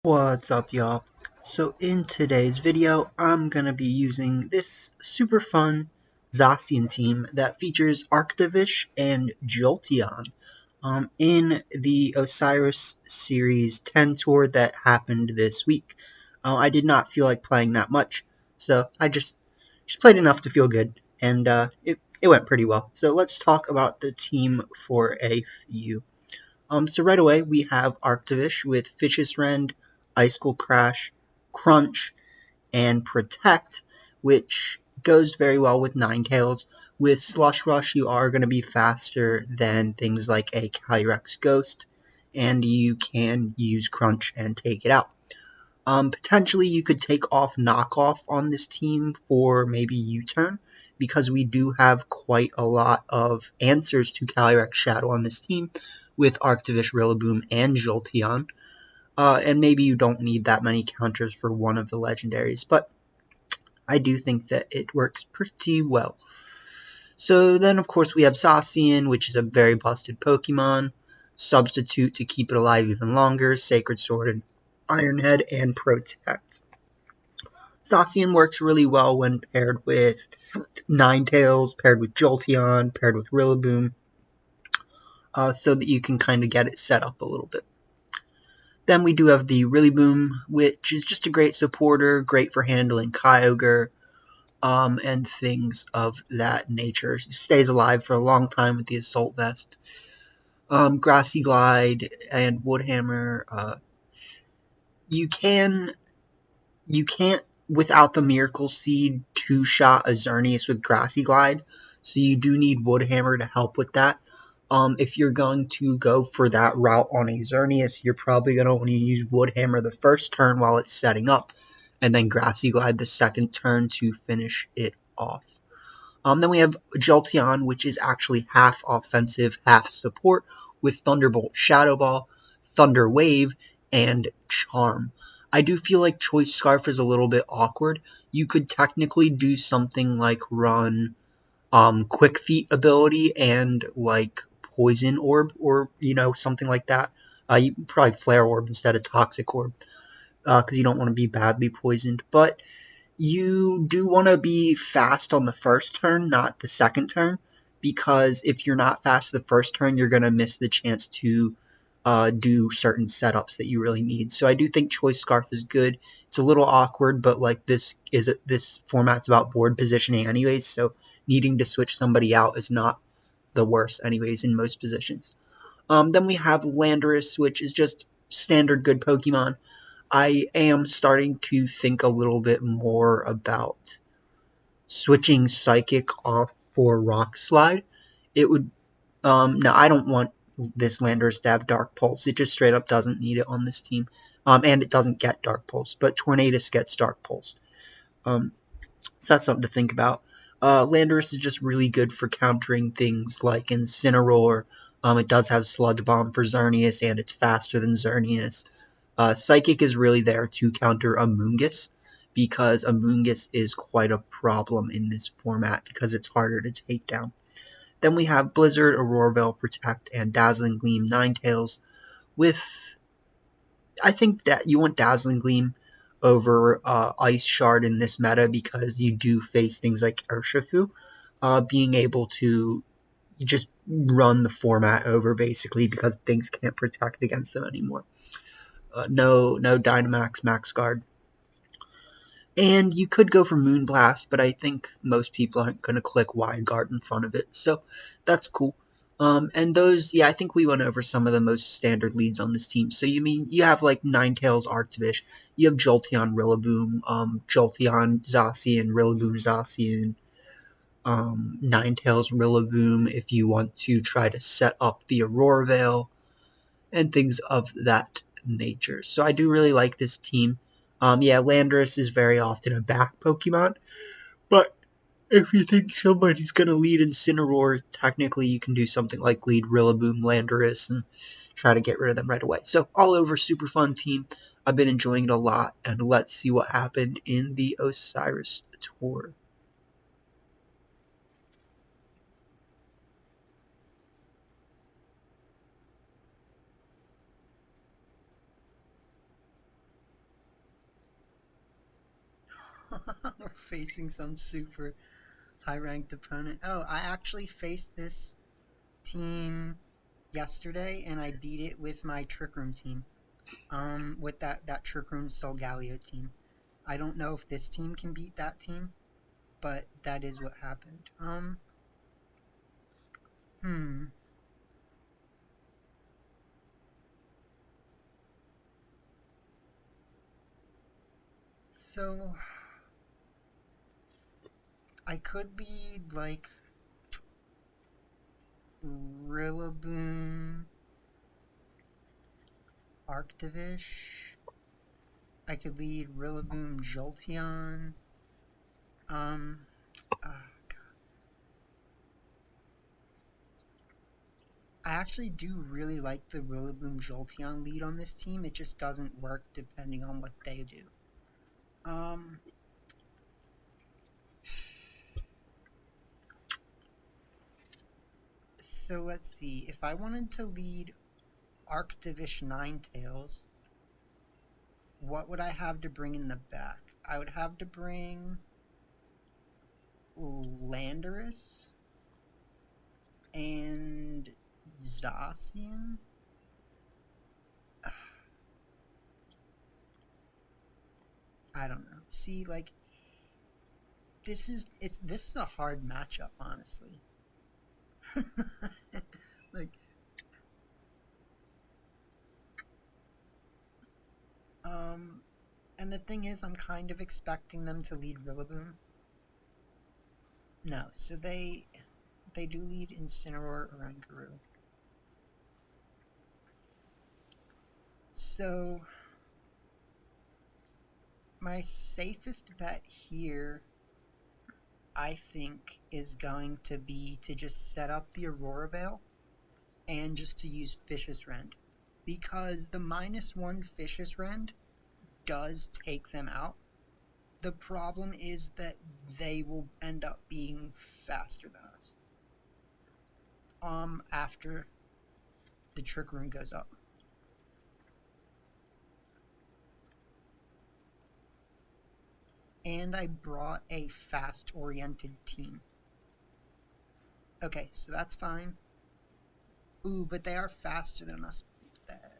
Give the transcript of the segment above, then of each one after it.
What's up, y'all? So in today's video, I'm gonna be using this super fun Zacian team that features Arctovish and Jolteon in the Osirus Series 10 tour that happened this week. I did not feel like playing that much, so I just played enough to feel good, and it went pretty well. So let's talk about the team for a few. So right away we have Arctovish with Fish's Rend, Icicle Crash, Crunch, and Protect, which goes very well with Ninetails. With Slush Rush, you are going to be faster than things like a Calyrex Ghost, and you can use Crunch and take it out. Potentially, you could take off Knockoff on this team for maybe U-Turn, because we do have quite a lot of answers to Calyrex Shadow on this team, with Arctovish, Rillaboom, and Jolteon. And maybe you don't need that many counters for one of the legendaries, but I do think that it works pretty well. So then, of course, we have Zacian, which is a very busted Pokemon. Substitute to keep it alive even longer, Sacred Sword and Iron Head, and Protect. Zacian works really well when paired with Ninetails, paired with Jolteon, paired with Rillaboom, so that you can kind of get it set up a little bit. Then we do have the Rillaboom, which is just a great supporter, great for handling Kyogre, and things of that nature. It stays alive for a long time with the Assault Vest. Grassy Glide and Woodhammer, you can't, without the Miracle Seed, two-shot a Xerneas with Grassy Glide, so you do need Woodhammer to help with that. If you're going to go for that route on a Xerneas, you're probably going to want to use Woodhammer the first turn while it's setting up, and then Grassy Glide the second turn to finish it off. Then we have Jolteon, which is actually half offensive, half support, with Thunderbolt, Shadow Ball, Thunder Wave, and Charm. I do feel like Choice Scarf is a little bit awkward. You could technically do something like run Quick Feet ability and like Poison Orb, or something like that. You probably Flare Orb instead of Toxic Orb, because you don't want to be badly poisoned. But you do want to be fast on the first turn, not the second turn, because if you're not fast the first turn, you're going to miss the chance to do certain setups that you really need. So I do think Choice Scarf is good. It's a little awkward, but like this format's about board positioning anyways, so needing to switch somebody out is not the worst anyways in most positions. Then we have Landorus, which is just standard good Pokemon. I am starting to think a little bit more about switching Psychic off for Rock Slide. It would, no, I don't want this Landorus to have Dark Pulse. It just straight up doesn't need it on this team. And it doesn't get Dark Pulse, but Tornadus gets Dark Pulse. So that's something to think about. Landorus is just really good for countering things like Incineroar. It does have Sludge Bomb for Xerneas, and it's faster than Xerneas. Psychic is really there to counter Amoonguss, because Amoonguss is quite a problem in this format because it's harder to take down. Then we have Blizzard, Aurora Veil, Protect, and Dazzling Gleam Ninetails. I think that you want Dazzling Gleam over Ice Shard in this meta, because you do face things like Urshifu, being able to just run the format over basically, because things can't protect against them anymore. No Dynamax Max Guard. And you could go for Moonblast, but I think most people aren't going to click Wide Guard in front of it, so that's cool. And those, yeah, I think we went over some of the most standard leads on this team. So you have like Ninetails, Arctovish, you have Jolteon, Rillaboom, Jolteon, Zacian, Rillaboom, Zacian, Ninetails, Rillaboom, if you want to try to set up the Aurora Veil, and things of that nature. So I do really like this team. Yeah, Landorus is very often a back Pokemon, but if you think somebody's going to lead Incineroar, technically you can do something like lead Rillaboom, Landorus, and try to get rid of them right away. So all over, super fun team. I've been enjoying it a lot, and let's see what happened in the Osirus Tour. We're facing some super high-ranked opponent. Oh, I actually faced this team yesterday, and I beat it with my Trick Room team. With that Trick Room Solgaleo team. I don't know if this team can beat that team, but that is what happened. Hmm. So I could lead like Rillaboom, Arctovish. I could lead Rillaboom, Jolteon. Um, uh, I actually do really like the Rillaboom Jolteon lead on this team. It just doesn't work depending on what they do. Um, so let's see. If I wanted to lead Arctovish Ninetails, what would I have to bring in the back? I would have to bring Landorus and Zacian. I don't know. See, like this is a hard matchup, honestly. Like, um, and the thing is, I'm kind of expecting them to lead Rillaboom. No, so they do lead Incineroar or Angaroo. So my safest bet here, I think, is going to be to just set up the Aurora Veil and just to use Fish's Rend. Because the -1 Fish's Rend does take them out. The problem is that they will end up being faster than us. After the Trick Room goes up. And I brought a fast-oriented team. Okay, so that's fine. Ooh, but they are faster than us.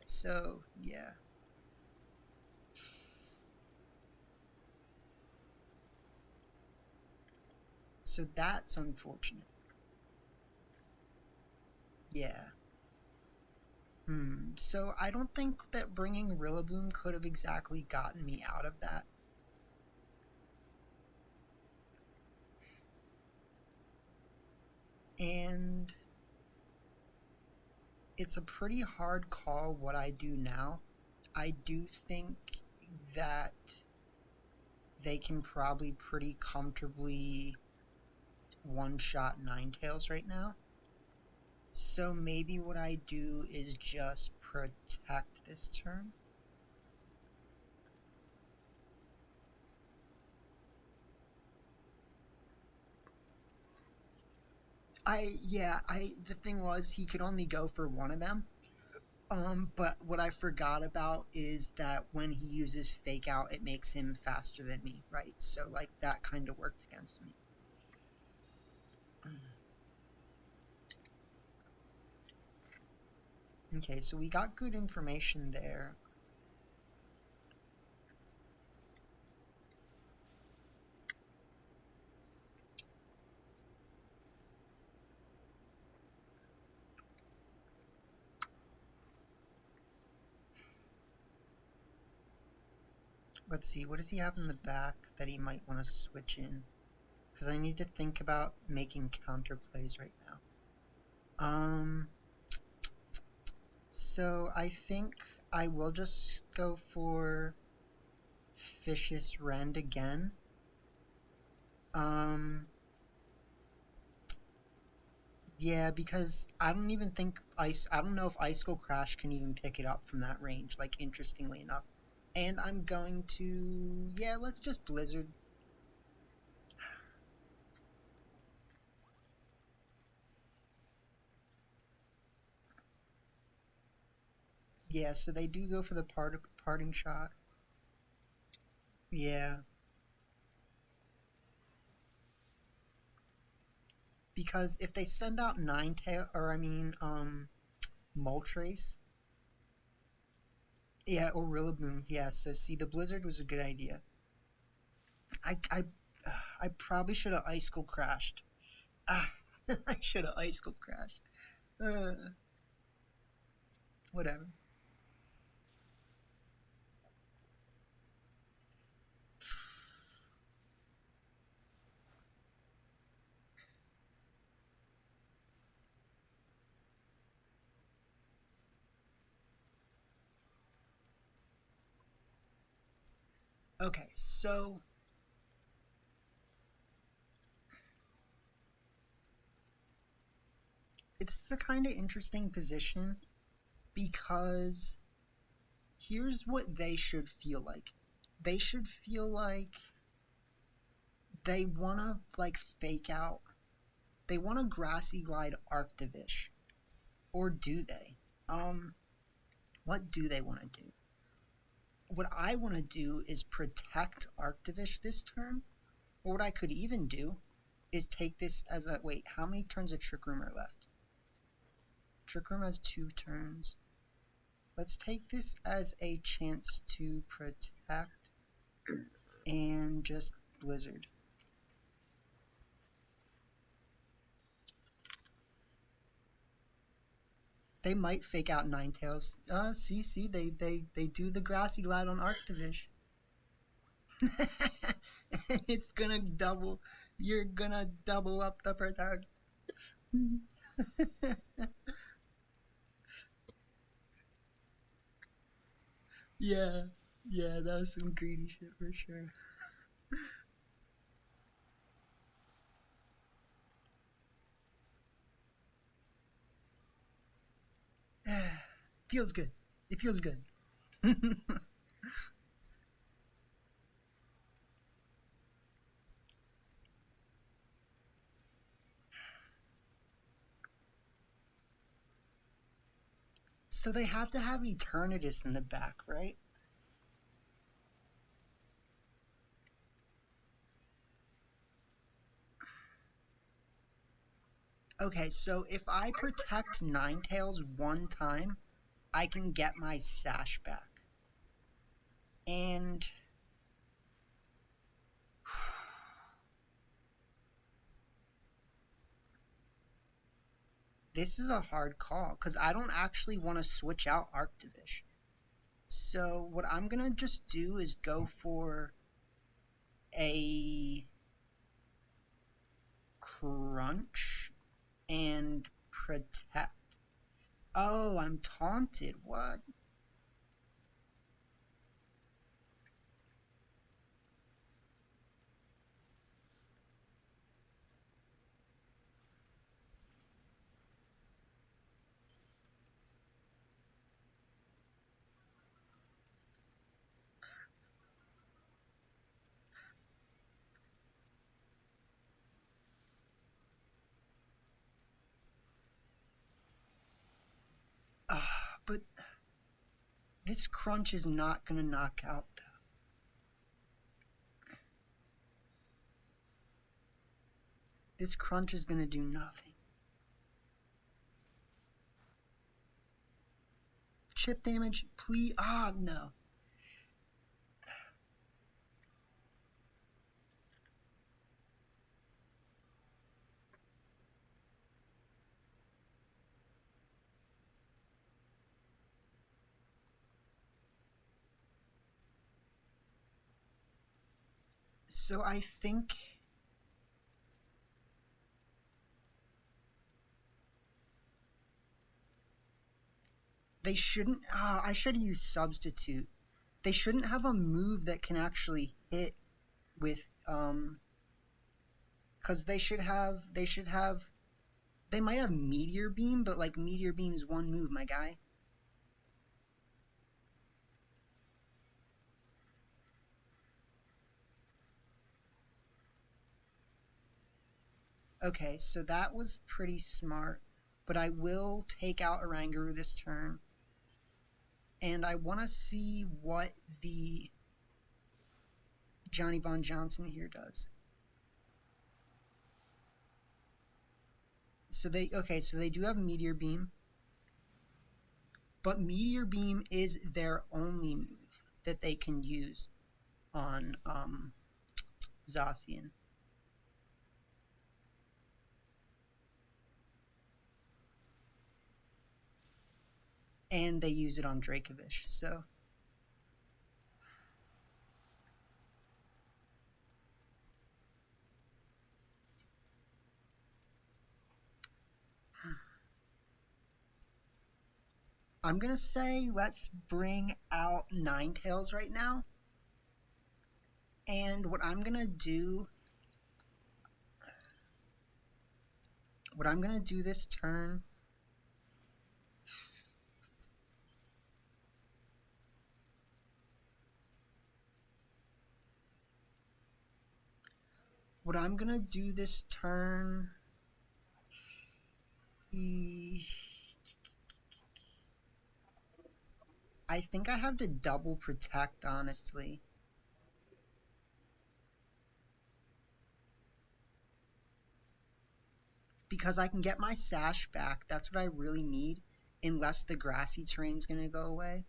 So, yeah. So that's unfortunate. Yeah. So I don't think that bringing Rillaboom could have exactly gotten me out of that. And it's a pretty hard call what I do now. I do think that they can probably pretty comfortably one-shot Ninetails right now. So maybe what I do is just protect this turn. The thing was he could only go for one of them. But what I forgot about is that when he uses Fake Out, it makes him faster than me, right? So, like, that kind of worked against me. Okay, so we got good information there. Let's see, what does he have in the back that he might want to switch in? Because I need to think about making counter plays right now. So I think I will just go for Vicious Rend again. Yeah, because I don't even think I don't know if Icicle Crash can even pick it up from that range, like, interestingly enough. And I'm going to, yeah, let's just Blizzard. Yeah, so they do go for the parting shot. Yeah. Because if they send out Moltres, yeah, or Rillaboom, yeah. So see, the Blizzard was a good idea. I probably should have Icicle crashed. I should have Icicle crashed. Whatever. Okay, so it's a kind of interesting position because here's what they should feel like. They should feel like they want to like fake out. They want to Grassy Glide Arctovish. Or do they? What do they want to do? What I want to do is protect Arctovish this turn. Or what I could even do is take this as a... Wait, how many turns of Trick Room are left? Trick Room has 2 turns. Let's take this as a chance to protect and just Blizzard. They might fake out Ninetails. See, they do the Grassy Glide on Arctovish. It's gonna double. You're gonna double up the protect. Yeah, that was some greedy shit for sure. Feels good. It feels good. So they have to have Eternatus in the back, right? Okay, so if I protect Ninetails one time, I can get my Sash back. And... this is a hard call, because I don't actually want to switch out Arctovish. So what I'm going to just do is go for a Crunch and protect. Oh, I'm taunted. What? But this Crunch is not going to knock out, though. This Crunch is going to do nothing. Chip damage, please. Ah, no. So I think they shouldn't. I should have used Substitute. They shouldn't have a move that can actually hit with because they might have Meteor Beam, but like Meteor Beam's one move, my guy. Okay, so that was pretty smart, but I will take out Oranguru this turn, and I want to see what the Johnny Von Johnson here does. So they do have Meteor Beam, but Meteor Beam is their only move that they can use on Zacian. And they use it on Dracovish, so I'm gonna say let's bring out Ninetails right now. And what I'm gonna do this turn, I think I have to double protect, honestly. Because I can get my Sash back. That's what I really need. Unless the grassy terrain's gonna go away.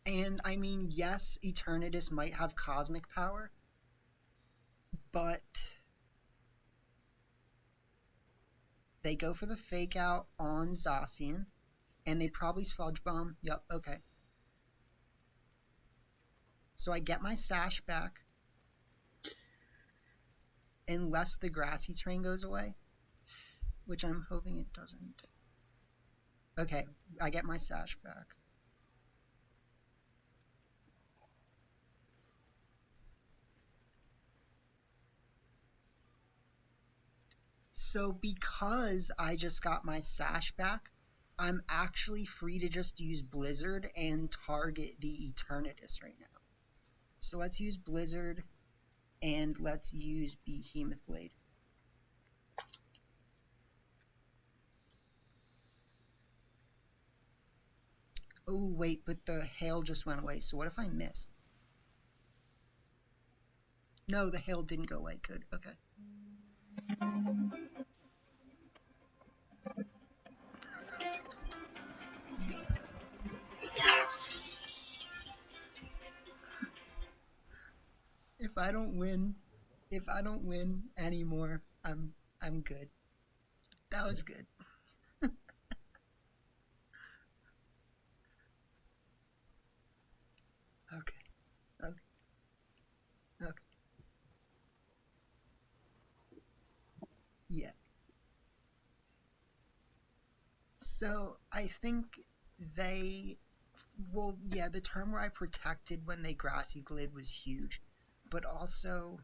And, I mean, yes, Eternatus might have cosmic power. But they go for the fake out on Zacian. And they probably Sludge Bomb. Yup, okay. So I get my Sash back. Unless the grassy terrain goes away. Which I'm hoping it doesn't. Okay, I get my Sash back. So because I just got my Sash back, I'm actually free to just use Blizzard and target the Eternatus right now. So let's use Blizzard and let's use Behemoth Blade. Oh wait, but the hail just went away, so what if I miss? No, the hail didn't go away, good, okay. If I don't win anymore, I'm good. That was good. Okay, okay, okay. Yeah. So I think they, well, yeah, the turn where I protected when they Grassy Glade was huge, but also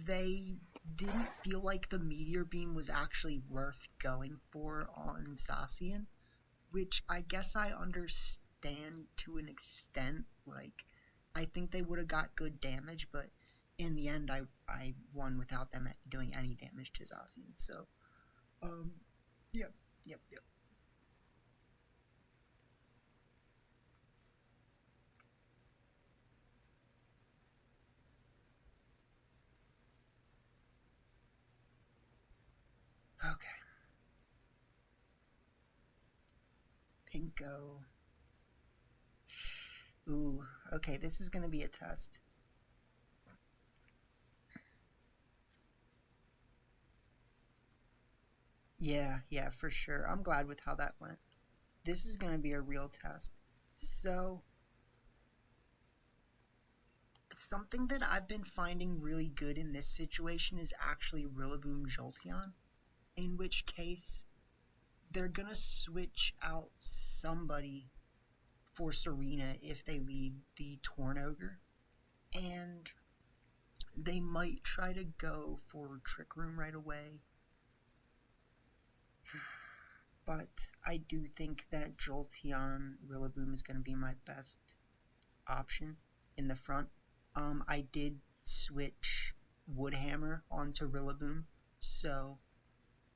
they didn't feel like the Meteor Beam was actually worth going for on Zacian, which I guess I understand to an extent. Like, I think they would have got good damage, but in the end, I won without them doing any damage to Zacian. So, um, yep, yep, yep. Okay, Pinko. Ooh, okay, this is gonna be a test. Yeah, for sure. I'm glad with how that went. This is gonna be a real test. So, something that I've been finding really good in this situation is actually Rillaboom Jolteon, in which case they're gonna switch out somebody for Serena if they lead the Tornogre, and they might try to go for Trick Room right away. But I do think that Jolteon Rillaboom is going to be my best option in the front. I did switch Woodhammer onto Rillaboom, so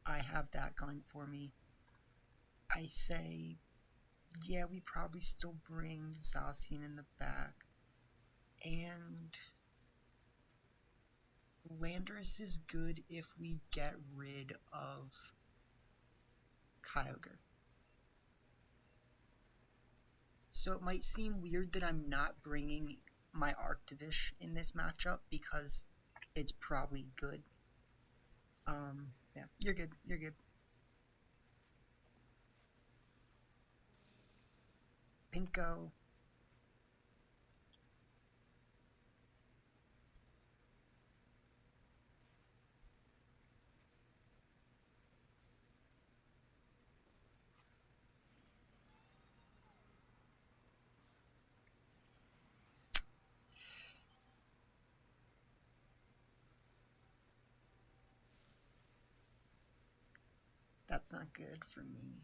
I have that going for me. I say, yeah, we probably still bring Zacian in the back. And Landorus is good if we get rid of Kyogre. So it might seem weird that I'm not bringing my Arctovish in this matchup because it's probably good. Yeah, you're good, you're good. Pinko. That's not good for me.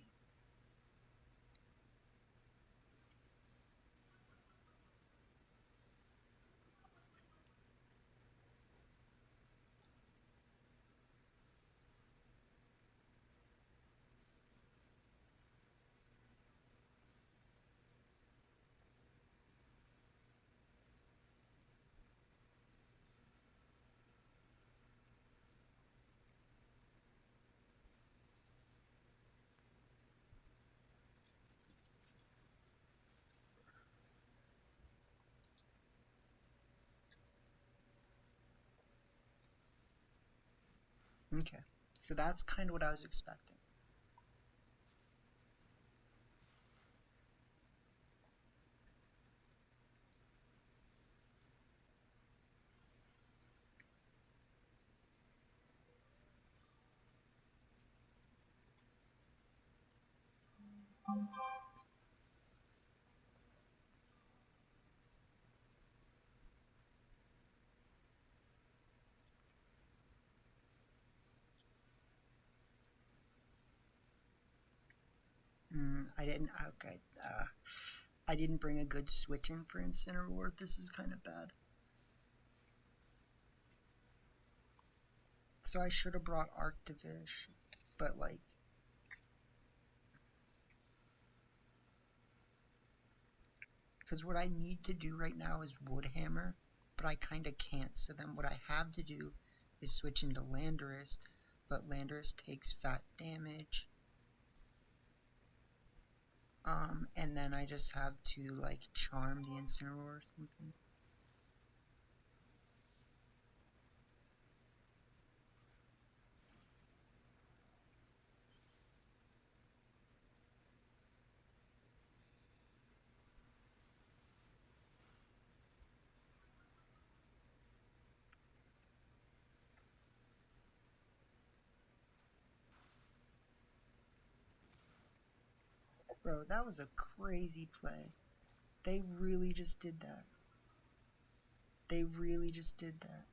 Okay, so that's kind of what I was expecting. I didn't. Okay. I didn't bring a good switch in for Incineroar. This is kind of bad. So I should have brought Arctovish, but like. Because what I need to do right now is Wood Hammer, but I kind of can't. So then what I have to do is switch into Landorus, but Landorus takes fat damage. And then I just have to like charm the Incineroar or something. Bro, that was a crazy play. They really just did that. They really just did that.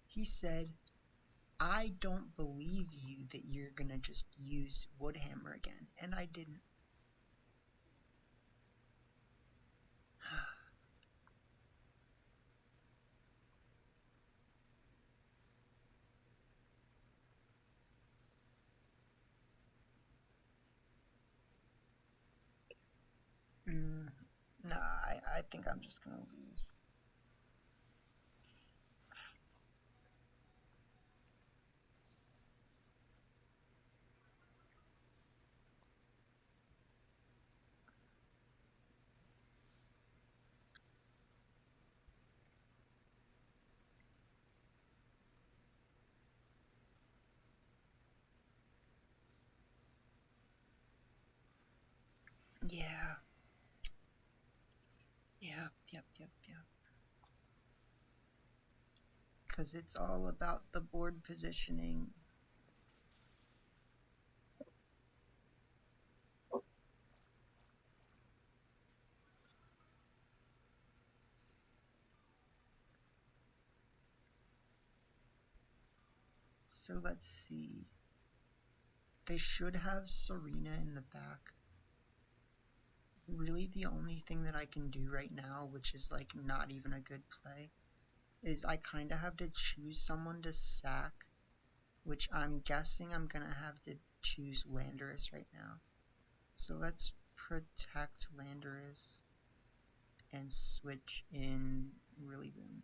He said, I don't believe you that you're gonna just use Wood Hammer again. And I didn't. Nah, I think I'm just gonna lose. Yeah. Yep. Because it's all about the board positioning. So let's see. They should have Serena in the back. Really, the only thing that I can do right now, which is like not even a good play, is I kind of have to choose someone to sack which I'm guessing I'm gonna have to choose Landorus right now. So let's protect Landorus and switch in Rillaboom.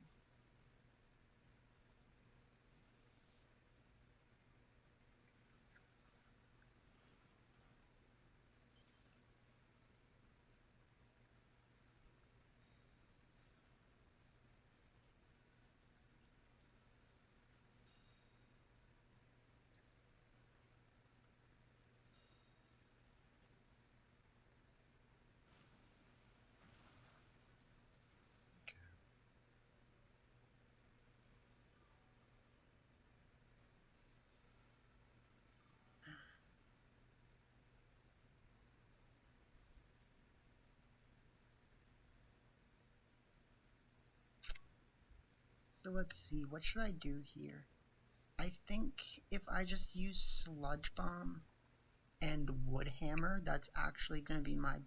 So let's see, what should I do here? I think if I just use Sludge Bomb and Wood Hammer, that's actually going to be my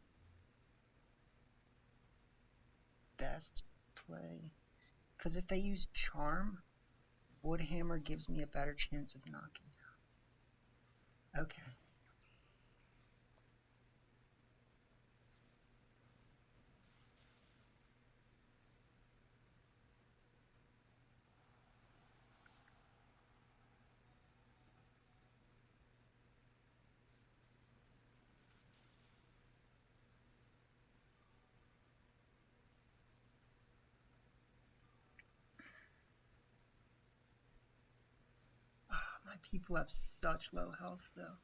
best play. Because if they use Charm, Wood Hammer gives me a better chance of knocking down. Okay. Oh, my people have such low health, though.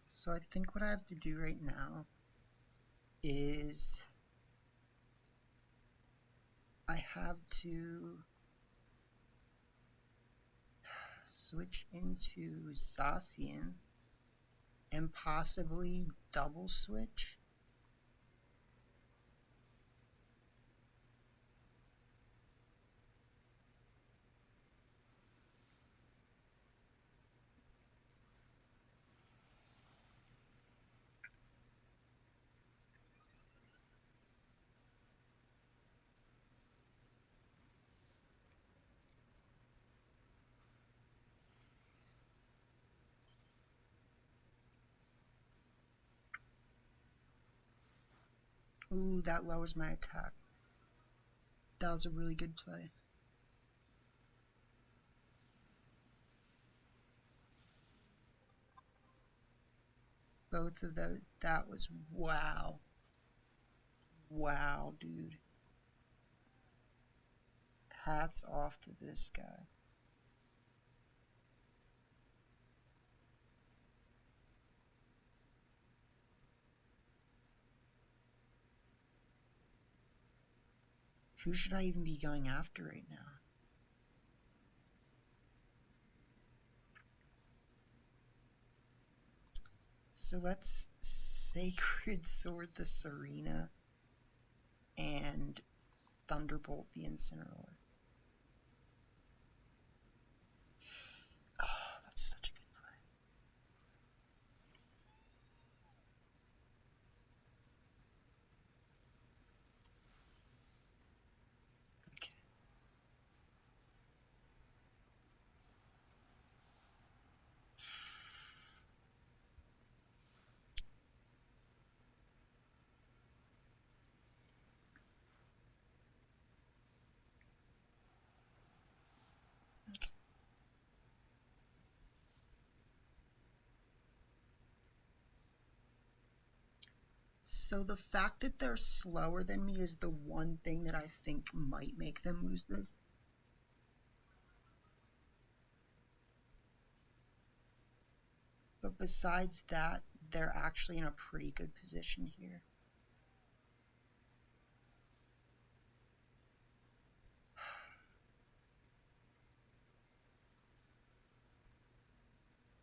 So I think what I have to do right now is I have to switch into Zacian and possibly double switch. Ooh, that lowers my attack. That was a really good play. Both of those, that was wow. Wow, dude. Hats off to this guy. Who should I even be going after right now? So let's Sacred Sword the Serena and Thunderbolt the Incineroar. Oh, that's such a good play. Okay. Okay. So the fact that they're slower than me is the one thing that I think might make them lose this. But besides that, they're actually in a pretty good position here.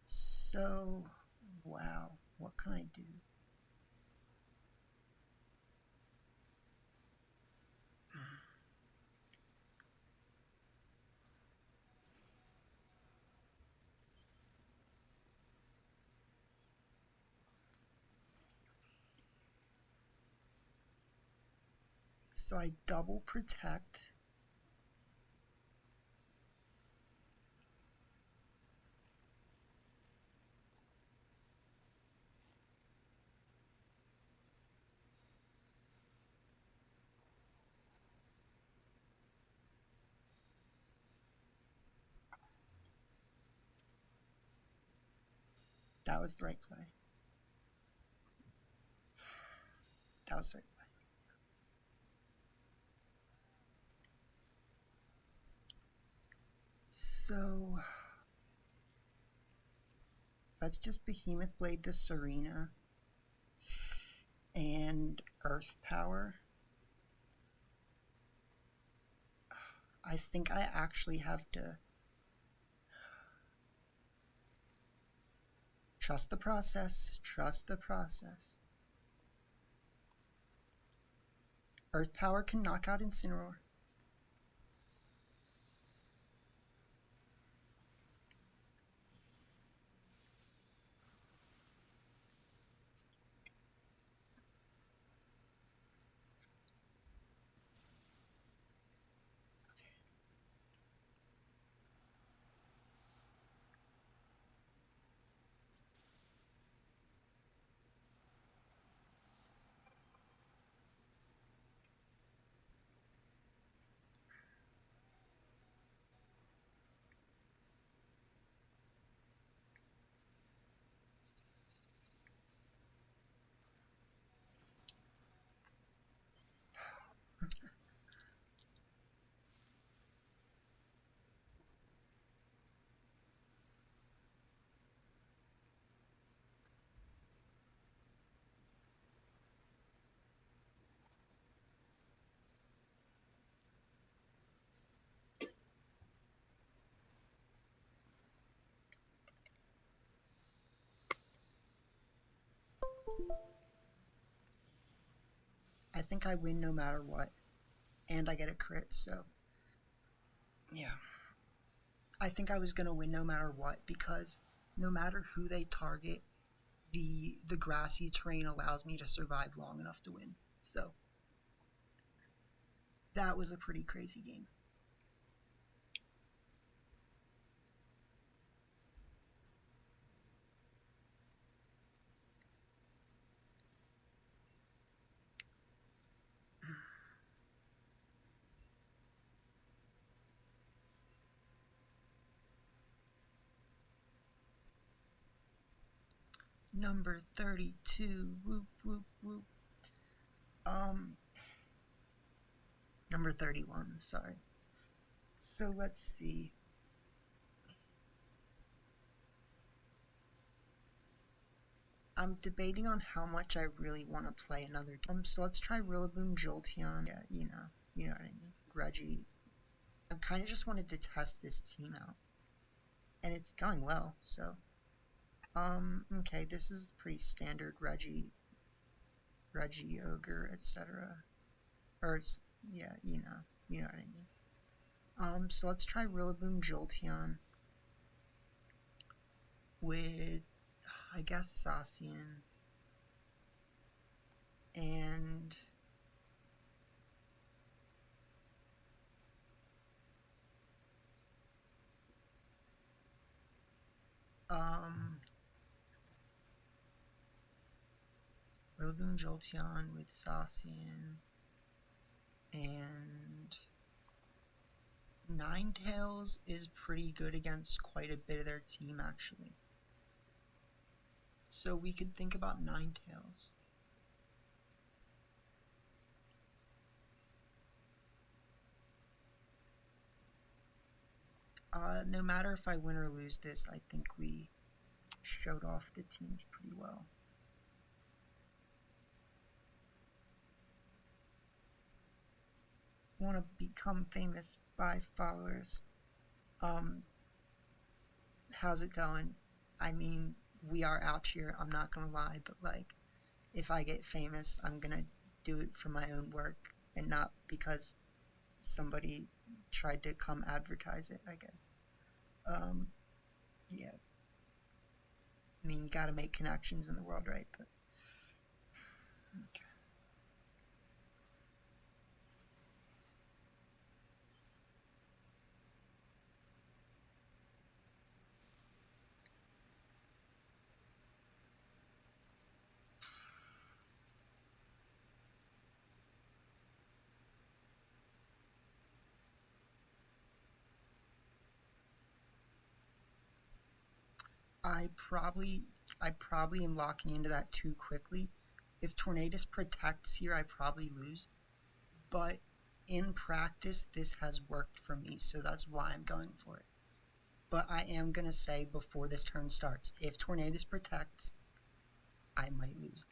So, wow, what can I do? So I double protect. That was the right play. That was the right play. So let's just Behemoth Blade the Serena and Earth Power. I think I actually have to trust the process. Trust the process. Earth Power can knock out Incineroar. I think I win no matter what. And I get a crit, so yeah. I think I was going to win no matter what, because no matter who they target, the grassy terrain allows me to survive long enough to win. So that was a pretty crazy game. Number 32, whoop, whoop, whoop. Number 31, sorry. So let's see. I'm debating on how much I really want to play another. So let's try Rillaboom, Jolteon. Yeah, you know what I mean. Reggie. I kind of just wanted to test this team out, and it's going well. So, okay, this is pretty standard Reggie, Ogre, etc. Or it's, yeah, you know what I mean. So let's try Rillaboom, Jolteon with, I guess, Zacian and Rillaboom, Jolteon with Zacian and Ninetails is pretty good against quite a bit of their team, actually. So we could think about Ninetails. No matter if I win or lose this, I think we showed off the teams pretty well. Want to become famous by followers. How's it going? I mean, we are out here, I'm not gonna lie, but like, if I get famous, I'm gonna do it for my own work and not because somebody tried to come advertise it, I guess. Yeah. I mean, you gotta make connections in the world, right? But okay. I probably am locking into that too quickly. If Tornadus protects here, I probably lose. But in practice, this has worked for me, so that's why I'm going for it. But I am going to say before this turn starts, if Tornadus protects, I might lose.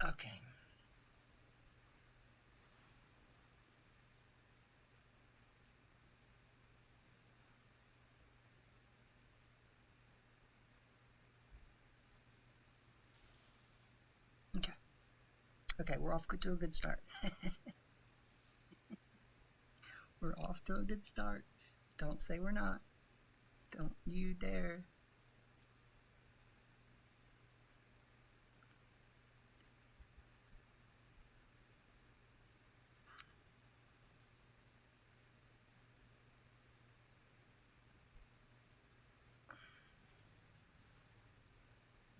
Okay. Okay. Okay, we're off to a good start. We're off to a good start. Don't say we're not. Don't you dare.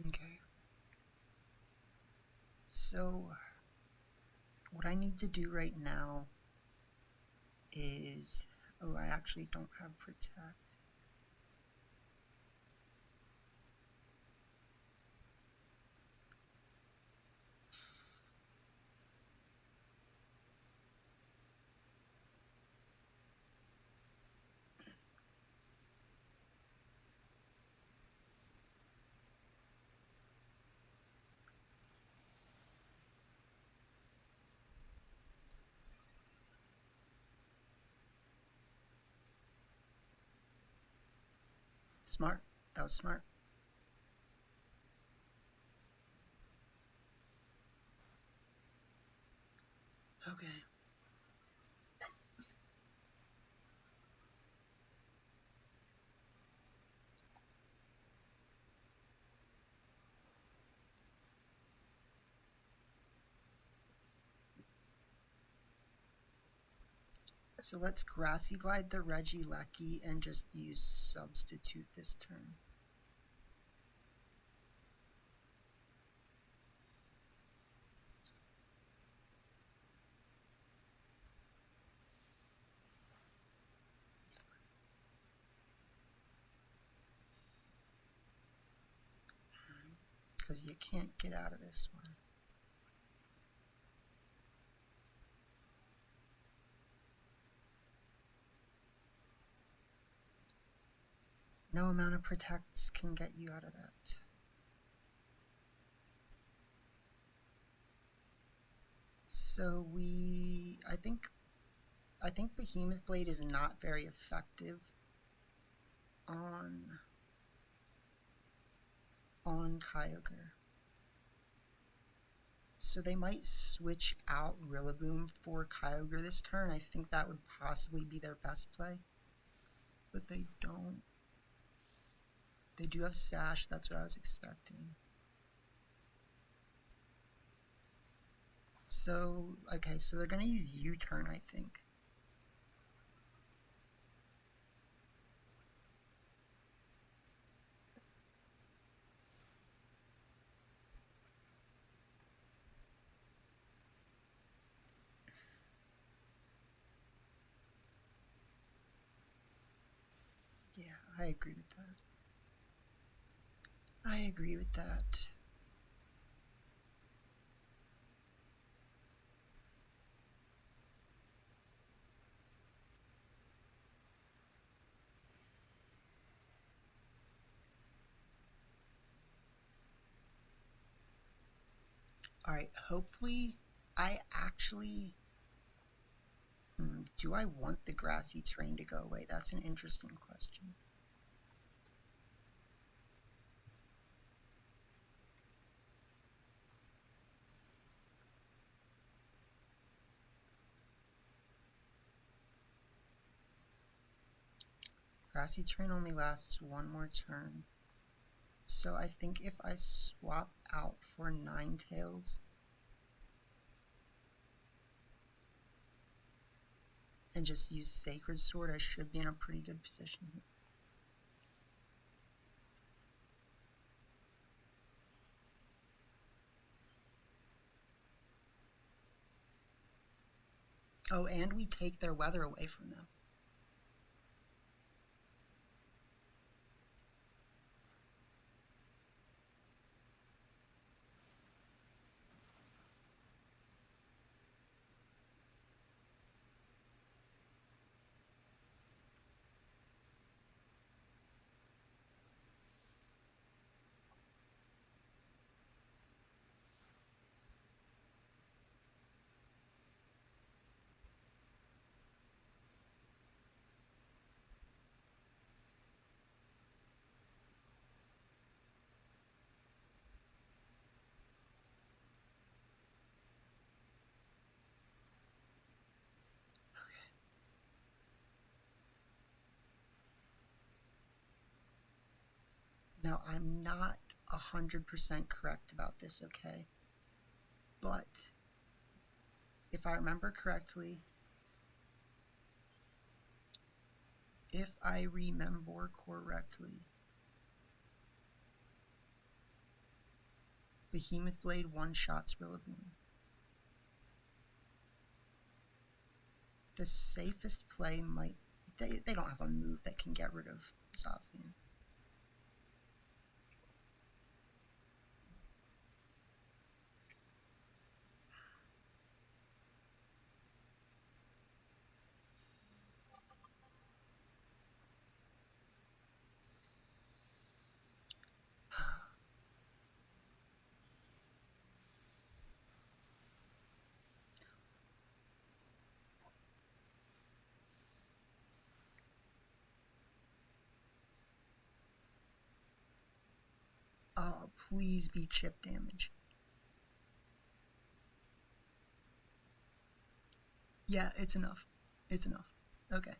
Okay. So, what I need to do right now is... Oh, I actually don't have Protect. Smart. That was smart. Okay. So let's Grassy Glide the Regieleki and just use Substitute this turn. Because you can't get out of this one. No amount of Protects can get you out of that. So I think Behemoth Blade is not very effective on Kyogre. So they might switch out Rillaboom for Kyogre this turn. I think that would possibly be their best play. But they don't. They do have Sash, that's what I was expecting. So, okay, so they're going to use U-turn, I think. Yeah, I agree with that. I agree with that. Alright, hopefully I actually... do I want the grassy terrain to go away? That's an interesting question. Grassy terrain only lasts one more turn. So I think if I swap out for Ninetails and just use Sacred Sword, I should be in a pretty good position here. Oh, and we take their weather away from them. Now, I'm not 100% correct about this, okay? But if I remember correctly, Behemoth Blade one-shots Rillaboom. The safest play might... They don't have a move that can get rid of Zacian. Oh, please be chip damage. Yeah, it's enough. It's enough. Okay.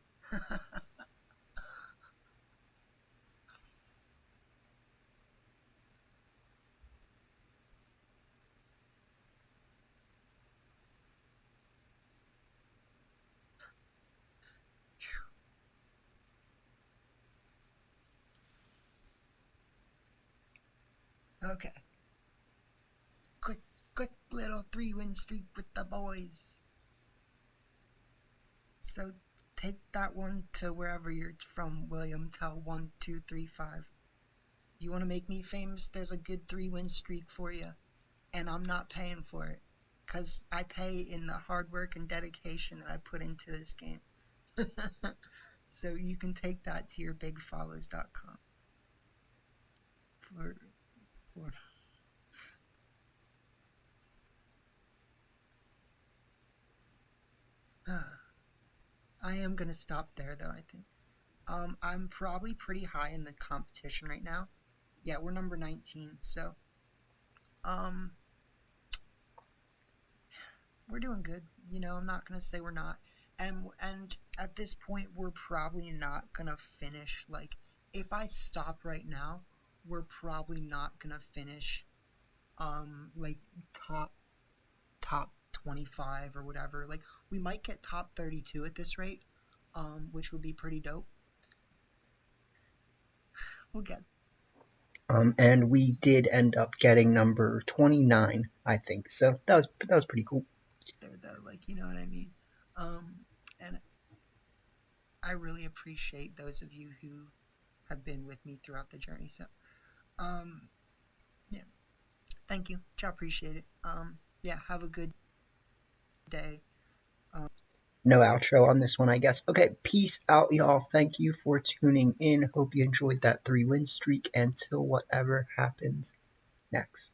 Okay. Quick little 3-win streak with the boys. So take that one to wherever you're from, William. Tell 1, 2, 3, 5. You want to make me famous? There's a good 3-win streak for you. And I'm not paying for it. Because I pay in the hard work and dedication that I put into this game. So you can take that to your bigfollows.com. For I am going to stop there, though, I think. I'm probably pretty high in the competition right now. Yeah, we're number 19, so um, we're doing good. You know, I'm not gonna say we're not. And at this point, we're probably not gonna finish. Like, if I stop right now, we're probably not gonna finish. Like top top 25 or whatever. Like, we might get top 32 at this rate. Which would be pretty dope. We'll get And we did end up getting number 29, I think. So that was pretty cool. there though. Like, you know what I mean. And I really appreciate those of you who have been with me throughout the journey. So, um, yeah, thank you. I appreciate it. Yeah, have a good day. No outro on this one, I guess. Okay, peace out, y'all. Thank you for tuning in. Hope you enjoyed that 3-win streak. Until whatever happens next.